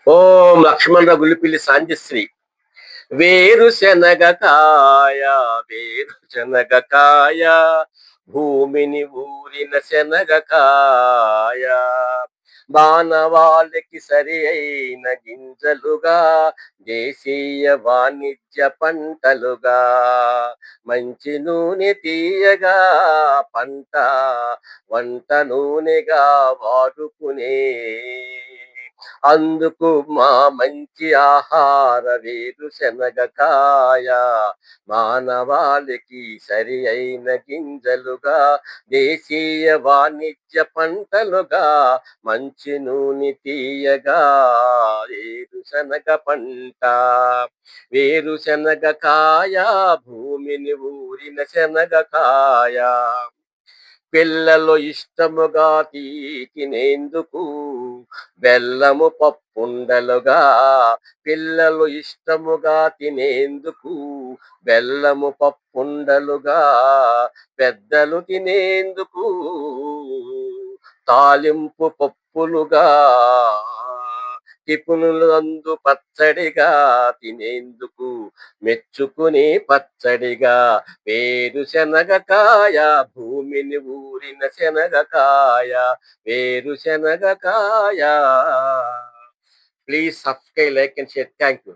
ఓం లక్ష్మణ గులిపిల్లి సాంజశ్రీ. వేరుశనగ కాయ, వేరుశనగ కాయ, భూమిని ఊరిన శనగ కాయ. మానవాళికి సరి అయిన గింజలుగా, దేశీయ వాణిజ్య పంటలుగా, మంచి నూనె తీయగా పంట, వంట నూనెగా వాడుకునే అందుకు మా మంచి ఆహార వేరుశనగ కాయ. మానవాళికి సరి అయిన గింజలుగా, దేశీయ వాణిజ్య పంటలుగా, మంచి నూనె తీయగా వేరుశనగ పంట. వేరుశనగ కాయ, భూమిని ఊరిన శనగ కాయ. పిల్లలు ఇష్టముగా తినేందుకు బెల్లము పప్పుండలుగా, పిల్లలు ఇష్టముగా తినేందుకు బెల్లము పప్పుండలుగా, పెద్దలు తినేందుకు తాలింపు పప్పులుగా, టిఫినులందు పచ్చడిగా, తినేందుకు మెచ్చుకునే పచ్చడిగా వేరుశనగ కాయ, భూమిని ఊరిన శనగ కాయ. వేరుశనగ కాయ. Please subscribe, like and share. Thank you.